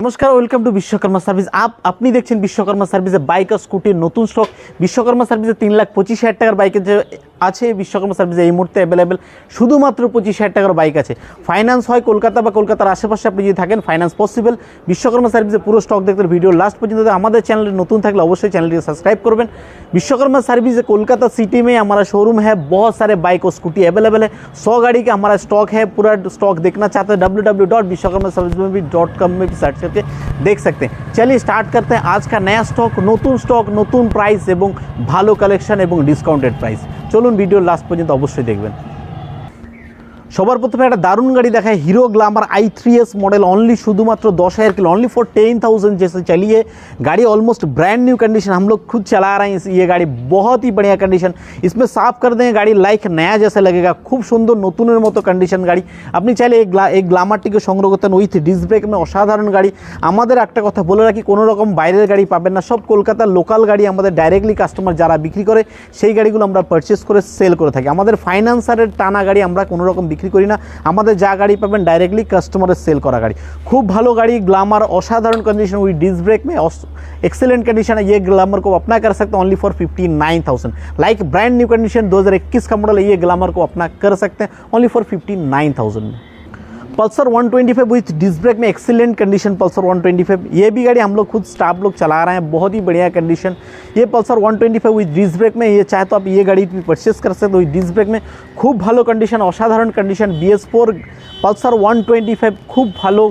नमस्कार welcome to Vishwakarma service. आप अपनी देखছেন विश्वकर्मा सार्विसे बाइक और स्कूटी नतून स्टक विश्वकर्मा सार्विसे 3,25,000 টাকার বাইক আছে विश्वकर्मा सार्विसे এই মুহূর্তে अवेलेबल শুধুমাত্র 25,000 টাকার বাইক আছে। ফাইন্যান্স হয় কলকাতা বা কলকাতার আশেপাশে আপনি যদি থাকেন ফাইন্যান্স পসিবল। विश्वकर्मा सार्विसे পুরো স্টক দেখতে ভিডিও লাস্ট পর্যন্ত আমাদের চ্যানেলে নতুন থাকলে অবশ্যই চ্যানেলটিকে सब्सक्राइब করবেন। विश्वकर्मा सर्विस कोलकाता सिटी में हमारा शोरूम है, बहुत सारे बाइक और स्कूटी अवेलेबल है। 100 गाड़ी का हमारा स्टॉक है। पूरा स्टॉक देखना चाहते हैं www.vishwakarmaservice.com में भी सर्च करके देख सकते हैं। चलिए स्टार्ट करते हैं आज का नया स्टॉक, नतून स्टॉक, नतून प्राइस एवं भालो कलेक्शन एवं डिसकाउंटेड प्राइस। चलुन वीडियो लास्ट पर्यন্ত অবশ্যই দেখবেন। সবার প্রথমে একটা দারুণ গাড়ি দেখায়, Hero Glamour i3s model only शुधुमात्र 10,000 किलो ओनली फॉर 10,000 जैसे चलिए। गाड़ी ऑलमोस्ट ब्रांड न्यू कंडीशन, हम लोग खुद चला रहे हैं ये गाड़ी, बहुत ही बढ़िया कंडीशन। इसमें साफ कर देंगे गाड़ी लाइक नया जैसा लगेगा, खूब सुंदर नतूনের মতো कंडीशन गाड़ी। আপনি চাইলে এই গ্ল্যামারটিকে সংগ্রহ করতেন উইথ ডিস্ক ব্রেক में অসাধারণ গাড়ি। আমাদের একটা কথা বলে রাখি, কোনো রকম বাইরের গাড়ি পাবেন না, সব কলকাতার লোকাল গাড়ি আমাদের ডাইরেক্টলি কাস্টমার যারা বিক্রি করে সেই গাড়িগুলো আমরা পারচেস করে সেল করে থাকি। আমাদের ফাইন্যান্সারের টানা গাড়ি আমরা কোনো রকম বিক্রি করি না, আমাদের যা গাড়ি পাবেন ডাইরেক্টলি কাস্টমারের সেল করা গাড়ি। खूब ভালো গাড়ি, গ্ল্যামার অসাধাरण कंडीशन विद डिस्क ब्रेक में एक्सेलेंट कंडीशन है। ये ग्लैमर को अपना कर सकते हैं only for 59,000 like brand new condition 2021 का मॉडल है। ये ग्लैमर को अपना कर सकते हैं ओनली फॉर 59,000 में। पल्सर 125 विथ डिस्क ब्रेक में एक्सीलेंट कंडीशन पल्सर 125, ये भी गाड़ी हम लोग खुद स्टाफ लोग चला रहे हैं, बहुत ही बढ़िया कंडीशन। ये पल्सर 125 विथ डिस्क ब्रेक में, ये चाहे तो आप ये गाड़ी भी परचेस कर सकते हो विथ डिस्क ब्रेक में। खूब भालो कंडीशन, असाधारण कंडीशन BS4 पल्सर 125 खूब भालो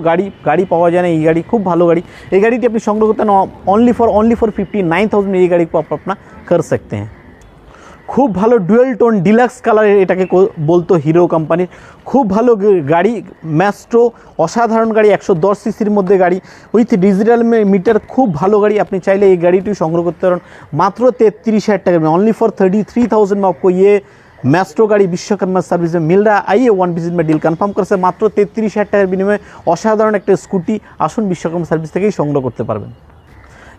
गाड़ी पावा जाए ये गाड़ी खूब भालो गाड़ी। ये गाड़ी अपनी संग्रह करते हैं ओनली फॉर 59,000 में ये गाड़ी को आप अपना कर सकते हैं। खूब भालो डुएल टोन डिलक्स कलर এটাকে বলতো হিরো কোম্পানির, খুব ভালো গাড়ি ম্যাস্ট্রো অসাধারণ গাড়ি, 110 সিসির মধ্যে গাড়ি উইথ ডিজিটাল মিটার, খুব ভালো গাড়ি। আপনি চাইলে এই গাড়িটি সংগ্রহ করতে পারেন মাত্র 33,000 টাকা में ओनली फॉर 33,000 में आपको ये मैस्ट्रो गाड़ी विश्वकर्मा सर्विस में मिल रहा है। आइए वन विजिट में डील कन्फार्म करছে মাত্র 33,000 টাকার বিনিময়ে অসাধারণ একটা স্কুটি আসুন বিশ্বকর্মা সার্ভিস থেকেই সংগ্রহ করতে পারবেন।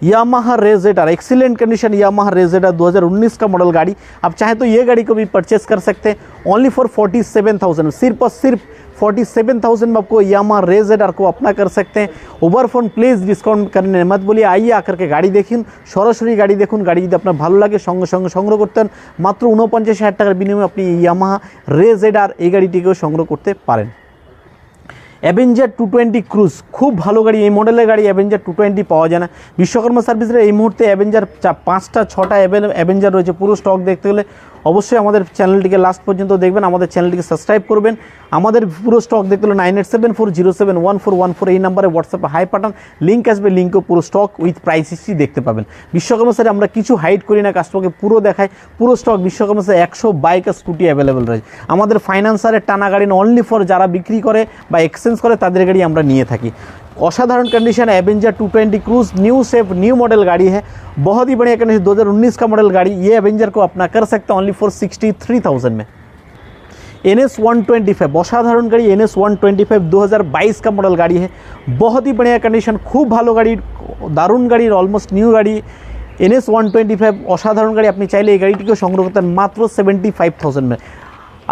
यामाहा रेजेडर एक्सीलेंट कंडीशन, यामाहा रेजेडर 2019 का मॉडल गाड़ी। आप चाहें तो ये गाड़ी को भी परचेस कर सकते हैं ओनली फॉर 47,000, सिर्फ और सिर्फ 47,000 में आपको यामाहा रेजेडर को अपना कर सकते हैं। ओवर फोन प्लीज़ डिस्काउंट करने मत बोलिए, आइए आकर के गाड़ी देखুন, সরাসরি গাড়ি দেখুন। গাড়ি যদি আপনার ভালো লাগে সঙ্গে সঙ্গে সংগ্রহ করতেন মাত্র 49,000 টাকার বিনিময়ে আপনি ইয়ামাহা रेजेडर এই গাড়িটিকেও সংগ্রহ করতে পারেন। অ্যাভেঞ্জার 220 ক্রুজ খুব ভালো গাড়ি, এই মডেলের গাড়ি অ্যাভেঞ্জার 220 পাওয়া যায় না বিশ্বকর্মা সার্ভিসের। এই মুহূর্তে অ্যাভেঞ্জার 5টা 6টা অ্যাভেঞ্জার রয়েছে। পুরো স্টক দেখতে হলে অবশ্যই আমাদের চ্যানেলটিকে লাস্ট পর্যন্ত দেখবেন, আমাদের চ্যানেলটিকে সাবস্ক্রাইব করবেন। আমাদের পুরো স্টক দেখতে হলে 9874071414 এই নাম্বারে হোয়াটসঅ্যাপে হাই পাঠান, লিঙ্ক আসবে, লিঙ্কে পুরো স্টক উইথ প্রাইস হিস্ট্রি দেখতে পাবেন। বিশ্বকর্মা স্যারে আমরা কিছু হাইড করি না, কাস্টমারকে পুরো দেখাই। পুরো স্টক বিশ্বকর্মা স্যারে 100 বাইক আর স্কুটি অ্যাভেলেবেল রয়েছে। আমাদের ফাইন্যান্সারের টানা গাড়ি অনলি ফর যারা বিক্রি করে বা এক্সচেঞ্জ করে তাদের গাড়ি আমরা নিয়ে থাকি। असाधारण condition Avenger 220 cruise new safe new model गाड़ी है, बहुत ही बढ़िया कंडीशन 2019 का मॉडल गाड़ी। ये एवेंजर को अपना कर सकते हैं ओनली फॉर 63,000 में। NS 125 असाधारण गाड़ी NS 125 2022 का मॉडल गाड़ी है, बहुत ही बढ़िया कंडीशन, खूब भालो गाड़ी, दारुण गाड़ी, ऑलमोस्ट न्यू गाड़ी NS 125 असाधारण गाड़ी। अपनी चाहिए ये गाड़ी को संग्रह करते हैं मात्र 75,000 में।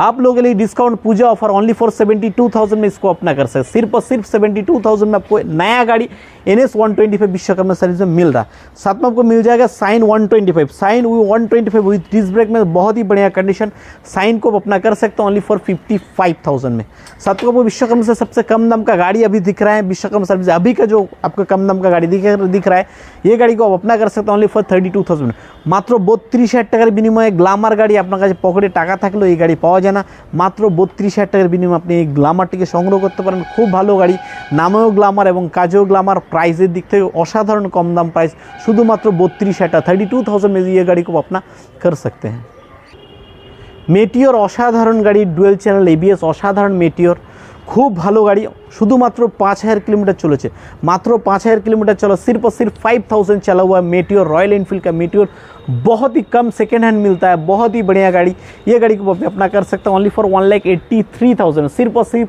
आप लोगों के लिए discount Puja offer only for 72,000 में इसको अपना कर सकते, सिर्फ और सिर्फ 72,000 में आपको नया गाड़ी NS 125 विश्वकर्मा सर्विस में मिल रहा। साथ में आपको मिल जाएगा साइन 125 विद डिस्क ब्रेक में, बहुत ही बढ़िया कंडीशन। साइन को अपना कर सकते हैं ओनली फॉर 55,000 में। साथ में आपको विश्वकर्मा से सबसे कम दाम का गाड़ी अभी दिख रहा है विश्वकर्मा सर्विस, अभी का जो आपको कम दाम का गाड़ी दिख रहा है ये गाड़ी को आप अपना कर सकते हैं ओनली फॉर 32,000 में। मात्र 32,000 টাকার বিনিময়ে গ্ল্যামার গাড়ি আপনার কাছে পকেটে টাকা থাকলেও এই গাড়ি পাওয়া যায় না। মাত্র 32,000 টাকার বিনিময়ে আপনি এই গ্ল্যামারটিকে সংগ্রহ করতে পারেন। খুব ভালো গাড়ি, নামেও গ্ল্যামার এবং কাজেও গ্ল্যামার, प्राइस दिख থেকে असाधारण कम दाम प्राइस शुधुमात्र 32,000 টাকা 32,000 में ये गाड़ी को अपना कर सकते हैं। मेटियोर असाधारण गाड़ी डुएल चैनल ABS असाधारण मेटियोर, खूब भालो गाड़ी, शुधुमात्र 5,000 किलोमीटर चलेছে, मात्र 5,000 किलोमीटर चला, सिर्फ और सिर्फ 5,000 चला हुआ है मेटियोर। रॉयल एनफील्ड का मेटियोर बहुत ही कम सेकेंड हैंड मिलता है, बहुत ही बढ़िया गाड़ी। ये गाड़ी को अपना कर सकते हैं ओनली फॉर 1,83,000, सिर्फ और सिर्फ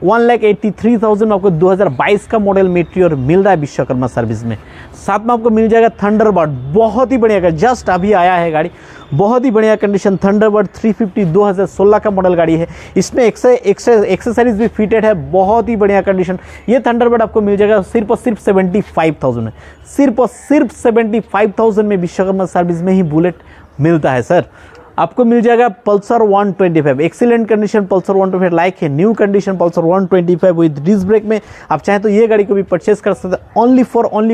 1,83,000 में आपको 2022 का मॉडल मेट्रियोर मिल रहा है विश्वकर्मा सर्विस में। साथ में आपको मिल जाएगा थंडरबर्ड, बहुत ही बढ़िया, जस्ट अभी आया है गाड़ी, बहुत ही बढ़िया कंडीशन। थंडरबर्ड 350 2016 का मॉडल गाड़ी है, इसमें एक्सेसरीज भी फिटेड है, बहुत ही बढ़िया कंडीशन। ये थंडरबर्ड आपको मिल जाएगा सिर्फ और सिर्फ 75,000 में, सिर्फ और सिर्फ 75,000 में विश्वकर्मा सर्विस में ही बुलेट मिलता है सर। आपको मिल जाएगा Pulsar 125, excellent condition Pulsar 125, like है new condition Pulsar 125 with disc brake में। आप चाहें तो ये गाड़ी को भी परचेस कर सकते हैं ओनली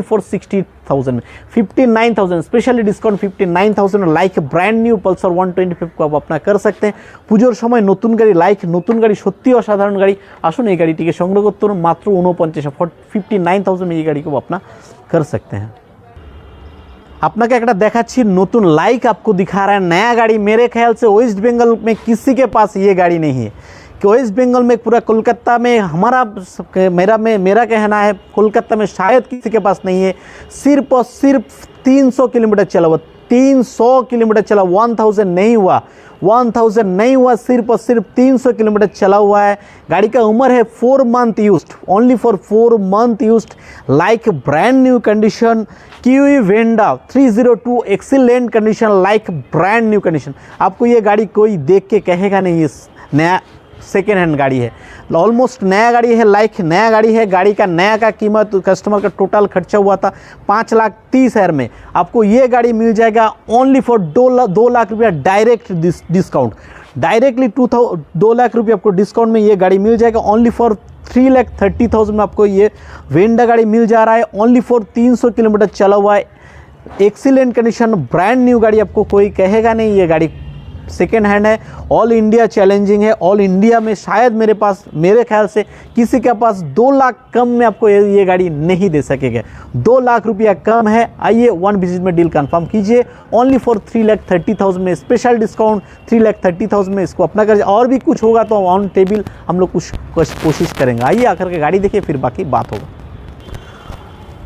फॉर 60,000 में, 59,000 specially discount 59,000 like brand new Pulsar 125 को आप अपना कर सकते हैं। পুজোর সময় নতুন গাড়ি, লাইক নতুন গাড়ি, সত্যি অসাধারণ গাড়ি। আসুন এই গাড়িটিকে সংগ্রহ করতে পারুন মাত্র 59,000 में ये गाड़ी को अपना कर सकते हैं। আপনাকে একটা দেখাচ্ছি নতুন, लाइक आपको दिखा रहा है नया गाड़ी। मेरे ख्याल से वेस्ट बंगाल में किसी के पास ये गाड़ी नहीं है, कि वेस्ट बंगाल में पूरा कोलकाता में मेरा कहना है कोलकाता में शायद किसी के पास नहीं है। सिर्फ और सिर्फ 300 किलोमीटर चला हुआ, 300 किलोमीटर चला, 1000 नहीं हुआ, 1000 नहीं हुआ, सिर्फ और सिर्फ 300 किलोमीटर चला हुआ है। गाड़ी का उम्र है 4 month used, only for 4 month used, like brand new condition. Kiwi Wanda 302 excellent condition, like brand new condition. आपको ये गाड़ी कोई देख के कहेगा नहीं ये नया सेकेंड हैंड गाड़ी है, ऑलमोस्ट नया गाड़ी है, लाइक नया गाड़ी है। गाड़ी का नया का कीमत कस्टमर का टोटल खर्चा हुआ था 5,30,000 में। आपको ये गाड़ी मिल जाएगा ओनली फॉर 2 लाख रुपया डायरेक्ट डिस्काउंट, डायरेक्टली 2 लाख रुपये आपको डिस्काउंट में ये गाड़ी मिल जाएगा। ओनली फॉर 3,30,000 में आपको ये वेंडा गाड़ी मिल जा रहा है, ओनली फॉर 300 किलोमीटर चला हुआ है, एक्सीलेंट कंडीशन ब्रांड न्यू गाड़ी। आपको कोई कहेगा नहीं ये गाड़ी सेकेंड हैंड है, ऑल इंडिया चैलेंजिंग है। ऑल इंडिया में शायद मेरे ख्याल से किसी के पास 2 लाख कम में आपको ये गाड़ी नहीं दे सकेगा, 2 लाख रुपया कम है। आइए वन विजिट में डील कंफर्म कीजिए, ओनली फॉर 3,30,000 में स्पेशल डिस्काउंट 3,30,000 में इसको अपना कर। और भी कुछ होगा तो ऑन टेबल हम लोग कुछ कोशिश करेंगे। आइए आकर के गाड़ी देखिए, फिर बाकी बात होगा।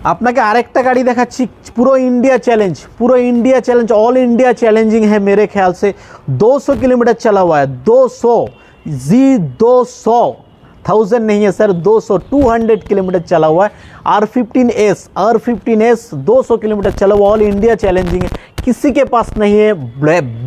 আপনাকে আরেকটা গাড়ি দেখাচ্ছি, পুরো India challenge all India challenging है। मेरे ख्याल से 200 किलोमीटर चला हुआ है, 200 नहीं है सर, 200 किलोमीटर चला हुआ है। R15S 200 किलोमीटर चला हुआ, ऑल इंडिया चैलेंजिंग है, किसी के पास नहीं है,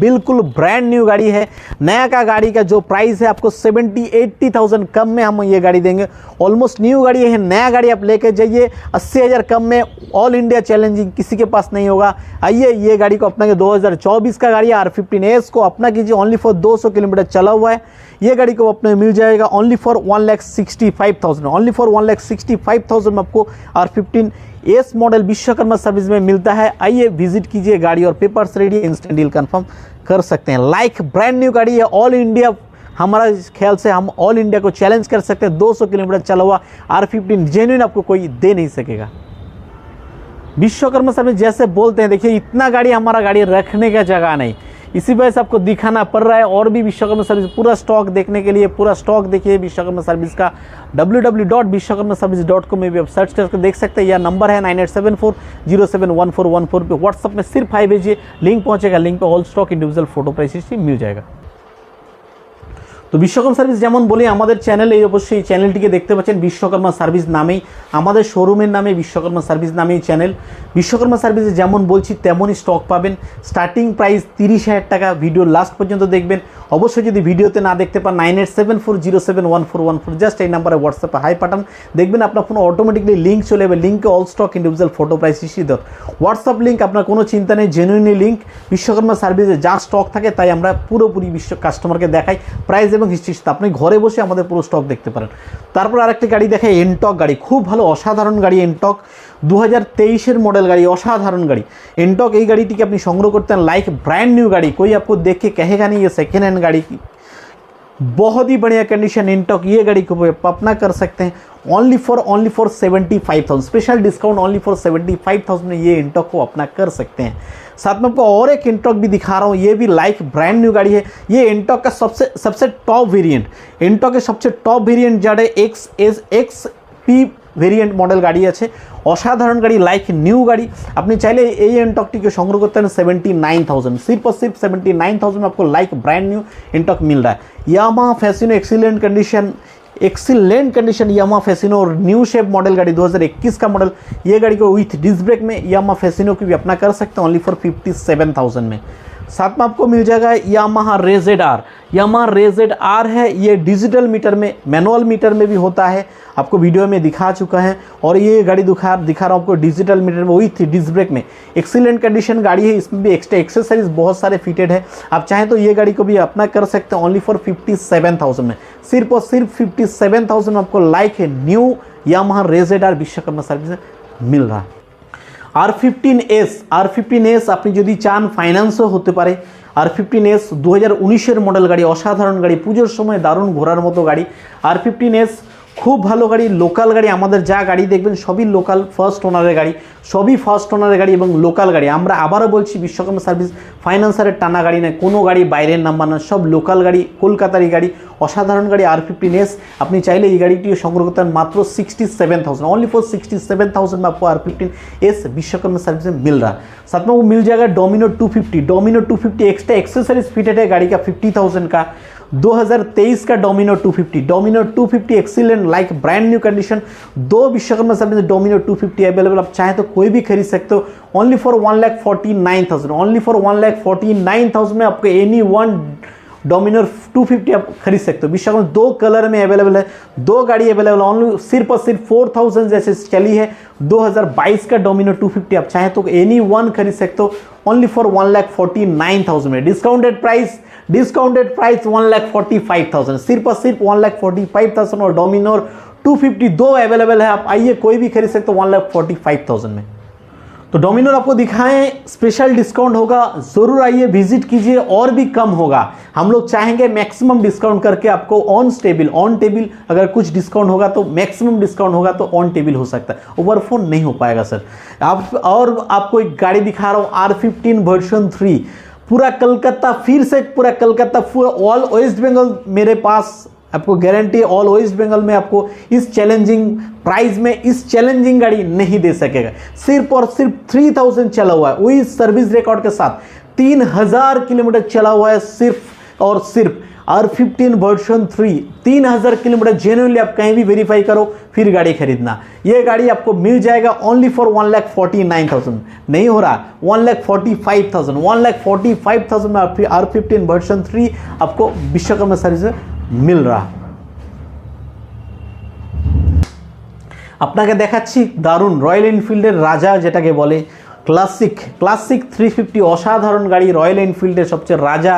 बिल्कुल ब्रांड न्यू गाड़ी है। नया का गाड़ी का जो प्राइस है आपको 70-80,000 कम में हम ये गाड़ी देंगे। ऑलमोस्ट न्यू गाड़ी है, नया गाड़ी आप लेके जाइए 80,000 कम में, ऑल इंडिया चैलेंजिंग, किसी के पास नहीं होगा। आइए ये गाड़ी को अपना 2024 का गाड़ी R15S को अपना कीजिए, ओनली फॉर 200 किलोमीटर चला हुआ है। ये गाड़ी को अपने मिल जाएगा ओनली फॉर 1,65,000, ओनली फॉर 1,65,000 में आपको R15S मॉडल विश्वकर्मा सर्विस में मिलता है। आइए विजिट कीजिए, गाड़ी और papers ready, instant deal confirm कर सकते हैं। लाइक ब्रांड न्यू गाड़ी है, ऑल इंडिया, हमारा ख्याल से हम ऑल इंडिया को चैलेंज कर सकते हैं। 200 किलोमीटर चला हुआ R15 जेन्युइन आपको कोई दे नहीं सकेगा। विश्वकर्मा सर्विस जैसे बोलते हैं, देखिए इतना गाड़ी हमारा गाड़ी रखने का जगह नहीं, इसी वजह से आपको दिखाना पड़ रहा है। और भी विश्वकर्मा सर्विस पूरा स्टॉक देखने के लिए पूरा स्टॉक देखिए विश्वकर्मा सर्विस का www.vishwakarmaservice.com में भी आप सर्च करके देख सकते हैं। यह नंबर है 9874071414 पे। व्हाट्सअप में सिर्फ हाई भेजिए, लिंक पहुंचेगा, लिंक पे all stock individual photo price मिल जाएगा। तो विश्वकर्मा सार्विस जेमन बोली हमारे चैनल अवश्य चैनलটিকে देखते पाচ্ছেন विश्वकर्मा सार्विस नामेই, हमारे शोरूमेर नामे विश्वकर्मा सार्विस नामेই चैनल। विश्वकर्मा सार्विस जेमन बोलছি তেমনই स्टक पाबेन। स्टार्टिंग प्राइस 30,000 টাকা, ভিডিও লাস্ট পর্যন্ত দেখবেন। অবশ্যই যদি ভিডিওতে না দেখতে পান 9874071414 জাস্ট এই নাম্বারে হোয়াটসঅ্যাপে হাই পাঠান, দেখবেন আপনার ফোনে অটোমেটিকলি লিঙ্ক চলে যাবে, লিঙ্কে all stock individual photo price history দর হোয়াটসঅ্যাপ লিঙ্ক, আপনার কোনো চিন্তা নেই, জেনুইনলি লিঙ্ক। বিশ্বকর্মা সার্ভিসে যা স্টক থাকে তাই আমরা পুরোপুরি কাস্টমারকে দেখাই, প্রাইস এবং হিস্ট্রি আপনি ঘরে বসে আমাদের পুরো স্টক দেখতে পারেন। তারপর আরেকটি গাড়ি দেখাই, এনটক গাড়ি, খুব ভালো অসাধারণ গাড়ি। এনটক 2023 मॉडल गाड़ी, असाधारण गाड़ी एनटॉक। ये गाड़ी की अपनी संग्रह करते हैं, लाइक ब्रांड न्यू गाड़ी, कोई आपको देख के कहेगा नहीं ये सेकेंड हैंड गाड़ी की, बहुत ही बढ़िया कंडीशन एनटॉक। ये गाड़ी को अपना कर सकते हैं only for 75,000 special discount, only for 75,000 में ये एनटॉक को अपना कर सकते हैं। साथ में आपको और एक एनटॉक भी दिखा रहा हूँ, ये भी लाइक ब्रांड न्यू गाड़ी है। ये एनटॉक का सबसे टॉप वेरिएंट, एनटॉक के सबसे टॉप वेरिएंट जाडे XP ভেরিয়েন্ট মডেল গাড়ি আছে, অসাধারণ গাড়ি, লাইক নিউ গাড়ি। আপনি চাইলে এই এনটকটিকে সংগ্রহ করতে हैं 79,000, सिर्फ और सिर्फ 79,000 में आपको लाइक ब्रांड न्यू एनटॉक मिल रहा है। Yamaha Fascino excellent condition, excellent condition Yamaha Fascino और न्यू शेप मॉडल गाड़ी 2021 का मॉडल। ये गाड़ी को विथ डिस्क ब्रेक में यामा फेसिनो की भी अपना कर सकते हैं ओनली फॉर 57,000 में। साथ में आपको मिल जाएगा Yamaha RayZR. Yamaha RayZR है, ये डिजिटल मीटर में, मैनुअल मीटर में भी होता है, आपको वीडियो में दिखा चुका है। और ये गाड़ी दिखा रहा हूँ आपको डिजिटल मीटर में विथ डिस्क ब्रेक में। एक्सीलेंट कंडीशन गाड़ी है, इसमें भी एक्स्ट्रा एक्सेसरीज बहुत सारे फिटेड है। आप चाहें तो ये गाड़ी को भी अपना कर सकते हैं ओनली फॉर 57,000 में। सिर्फ और सिर्फ 57,000 में आपको लाइक है new Yamaha RayZR Vishwakarma service में मिल रहा है। R15S আপনি যদি চান ফাইন্যান্সও হতে পারে। R15S 2019 মডেল গাড়ি, অসাধারণ গাড়ি, পুজোর সময় দারুণ ঘোরার মতো গাড়ি। R15S খুব ভালো গাড়ি, লোকাল গাড়ি। আমাদের যা গাড়ি দেখবেন সবই লোকাল ফার্স্ট ওনারের গাড়ি, সবই ফার্স্ট ওনারের গাড়ি এবং লোকাল গাড়ি। আমরা আবারও বলছি বিশ্বকর্মা সার্ভিস ফাইন্যান্সারের টানা গাড়ি নয়, কোনো গাড়ি বাইরের নাম্বার না, সব লোকাল গাড়ি, কলকাতারই গাড়ি, অসাধারণ গাড়ি R15S। আপনি চাইলে এই গাড়িটি সংগ্রহ করতে পারেন মাত্র 67,000, ओनली फॉर 67,000 में आपको R15S विश्वकर्मा सर्विस में मिल रहा है। साथ में वो मिल जाएगा डोमिनो 250 एक्स्ट्रा एक्सेसरीज फिटेड है गाड़ी का 50,000 का। 2023 का domino 250 excellent like brand new condition. दो विश्वकर्मा सर्विस डोमिनो 250 अवेलेबल, आप चाहे तो कोई भी खरीद सकते हो ओनली फॉर 1,49,000, ओनली फॉर 1,49,000 में आपको एनी वन डोमिनो 250 आप खरीद सकते हो। विश्वकर्मा दो कलर में अवेलेबल है, दो गाड़ी अवेलेबल ओनली सिर्फ और सिर्फ 4,000 जैसे चली है। 2022 का डोमिनो 250 आप चाहें तो एनी वन खरीद सकते हो ओनली फॉर 1,49,000 में। डिस्काउंटेड प्राइस 1,45,000, सिर्फ और सिर्फ 1,45,000 और डोमिनो 250 दो अवेलेबल है। आप आइए कोई भी खरीद सकते हो 1,45,000 में। तो डोमिनोर आपको दिखाएं, स्पेशल डिस्काउंट होगा, जरूर आइए विजिट कीजिए, और भी कम होगा। हम लोग चाहेंगे मैक्सिमम डिस्काउंट करके आपको ऑन टेबल अगर कुछ डिस्काउंट होगा तो मैक्सिमम डिस्काउंट होगा तो ऑन टेबल हो सकता है, ओवर फोन नहीं हो पाएगा सर। आप और आपको एक गाड़ी दिखा रहा हूँ R15 वर्जन 3, पूरा कलकत्ता, फिर से पूरा कलकत्ता, ऑल वेस्ट बंगाल मेरे पास आपको गारंटी, ऑल वेस्ट बंगाल में आपको इस चैलेंजिंग प्राइस में इस चैलेंजिंग गाड़ी नहीं दे सकेगा। सिर्फ और सिर्फ 3,000 चला हुआ है, वही सर्विस रिकॉर्ड के साथ 3,000 किलोमीटर चला हुआ है सिर्फ और सिर्फ R15 वर्जन 3। 3,000 किलोमीटर जेन्युइनली आप कहीं भी वेरीफाई करो फिर गाड़ी खरीदना। ये गाड़ी आपको मिल जाएगा ओनली फॉर 1,49,000, नहीं हो रहा 1,45,000, 1,45,000 में R15 वर्जन 3 आपको विश्वकर्मा सर्विस में मिल रहा। আপনাকে দেখাচ্ছি দারুণ রয়্যাল এনফিল্ডের রাজা যেটাকে বলে, ক্লাসিক 350 অসাধারণ গাড়ি, রয়্যাল এনফিল্ডের সবচেয়ে রাজা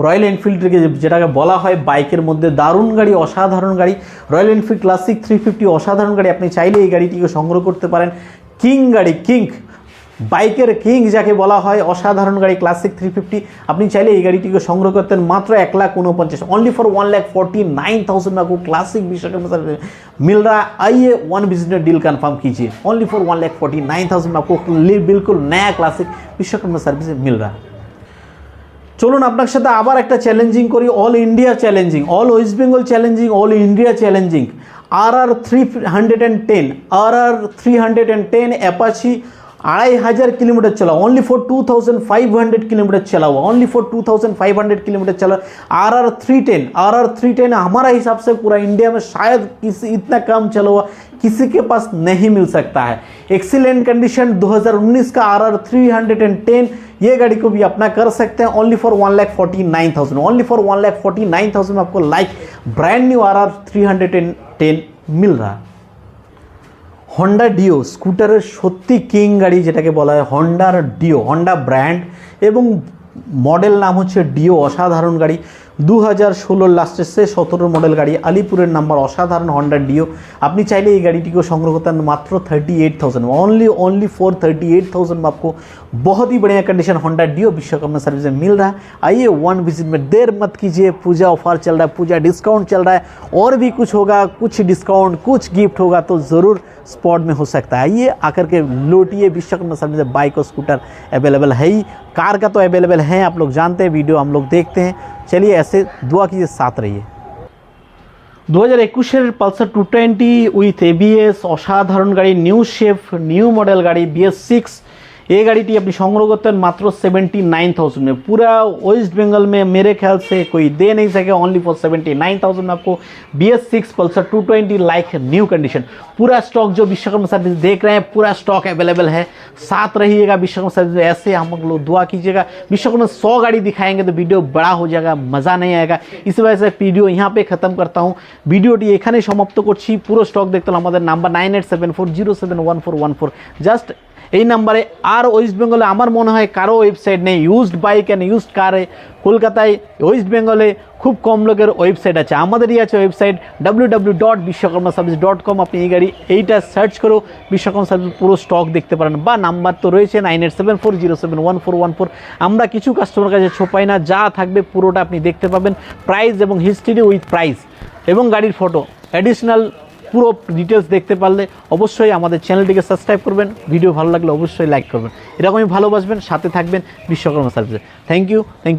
রয়্যাল এনফিল্ডকে যেটাকে বলা হয় বাইকের মধ্যে দারুণ গাড়ি, অসাধারণ গাড়ি, রয়্যাল এনফিল্ড ক্লাসিক 350 অসাধারণ গাড়ি। আপনি চাইলে এই গাড়িটিকে সংগ্রহ করতে পারেন। কিং গাড়ি, কিং বাইকের কিং যাকে বলা হয়, অসাধারণ গাড়ি ক্লাসিক 350। আপনি চাইলে এই গাড়িটিকে সংগ্রহ করতেন মাত্র 1,49,000, ओनली फॉर 1,49,000 में आपको क्लासिक विश्वकर्मा सर्विस मिल रहा है। आइए वन बिजनेस डील कंफर्म कीजिए, ओनली फॉर 1,49,000 में आपको बिल्कुल नया क्लासिक विश्वकर्मा सर्विस मिल रहा है। চলুন আপনার সাথে আবার একটা চ্যালেঞ্জিং করি, all India challenging, all West Bengal challenging, all India challenging. RR310 Apache 2,500 kilometre चला, ओनली फॉर 2,500 किलोमीटर चला हुआ, ओनली फॉर 2,500 किलोमीटर चला। RR310 हमारा हिसाब से पूरा इंडिया में शायद किसी इतना कम चला हुआ किसी के पास नहीं मिल सकता है। एक्सीलेंट कंडीशन 2019 का RR310, ये गाड़ी को भी अपना कर सकते हैं ओनली फॉर 1,49,000, ओनली फॉर 1,49,000 में आपको लाइक ब्रांड न्यू RR310 मिल रहा है। হন্ডা ডিও স্কুটারের সত্যি কিং গাড়ি যেটাকে বলা হয়, হন্ডার ডিও, হন্ডা ব্র্যান্ড এবং মডেল নাম হচ্ছে ডিও, অসাধারণ গাড়ি। 2016 লাস্টের से 17 মডেল গাড়ি, আলিপুরের নাম্বার, অসাধারণ হন্ডা ডিও। আপনি চাইলে এই গাড়িটিকে সংগ্রহ করতে মাত্র 38,000, ओनली फॉर 38,000 में आपको बहुत ही बढ़िया condition Honda Dio Vishwakarma service में मिल रहा है। आइए वन विजिट में, देर मत कीजिए, पूजा ऑफर चल रहा है, पूजा डिस्काउंट चल रहा है, और भी कुछ होगा, कुछ डिस्काउंट, कुछ गिफ्ट होगा तो ज़रूर स्पॉट में हो सकता है। आइए आकर के लौटिए, विश्वकर्मा सर्विस में बाइक और स्कूटर अवेलेबल है ही, कार का तो अवेलेबल है, आप लोग जानते हैं, वीडियो हम लोग देखते हैं। चलिए ऐसे दुआ कीजिए, साथ रहिए। 2021 পালসার 220 উইথ ABS, অসাধারণ গাড়ি, নিউ শেপ, নিউ মডেল গাড়ি, BS6 ये गाड़ी अपनी संग्रह करते हैं मात्र 79,000 में। पूरा वेस्ट बंगाल में मेरे ख्याल से कोई दे नहीं सके, ओनली फॉर 79,000 में आपको BS6 Pulsar 220 like new condition. पूरा स्टॉक जो विश्वकर्मा सर्विस देख रहे हैं पूरा स्टॉक अवेलेबल है। साथ रहिएगा विश्वकर्मा सर्विस, ऐसे हम लोग दुआ कीजिएगा। विश्वकर्मा 100 गाड़ी दिखाएंगे तो वीडियो बड़ा हो जाएगा, मज़ा नहीं आएगा। इस वजह से वीडियो यहाँ पे खत्म करता हूँ। भिडियोटी एखाने समाप्त करছি। পুরো স্টক দেখতে হলে আমাদের নাম্বার 9874071414 জাস্ট এই নাম্বারে। আর ওয়েস্ট বেঙ্গলে আমার মনে হয় কারো ওয়েবসাইট নেই ইউজড বাইক অ্যান্ড ইউজড কারে। কলকাতায় ওয়েস্ট বেঙ্গলে খুব কম লোকের ওয়েবসাইট আছে, আমাদেরই আছে ওয়েবসাইট www.bishwakarmaservice.com। আপনি এই গাড়ি এইটা সার্চ করেও বিশ্বকর্মা সার্ভিস পুরো স্টক দেখতে পারেন, বা নাম্বার তো রয়েছে 9874071414। আমরা কিছু কাস্টমার কাছে ছোপাই না, যা থাকবে পুরোটা আপনি দেখতে পাবেন, প্রাইস এবং হিস্ট্রি উইথ প্রাইস এবং গাড়ির ফটো অ্যাডিশনাল পুরো ডিটেলস দেখতে পারলে অবশ্যই আমাদের চ্যানেলটিকে সাবস্ক্রাইব করবেন। ভিডিও ভালো লাগলে অবশ্যই লাইক করবেন। এরকমই ভালোবাসবেন, সাথে থাকবেন বিশ্বকর্মা সার্ভিসে। Thank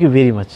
you very much.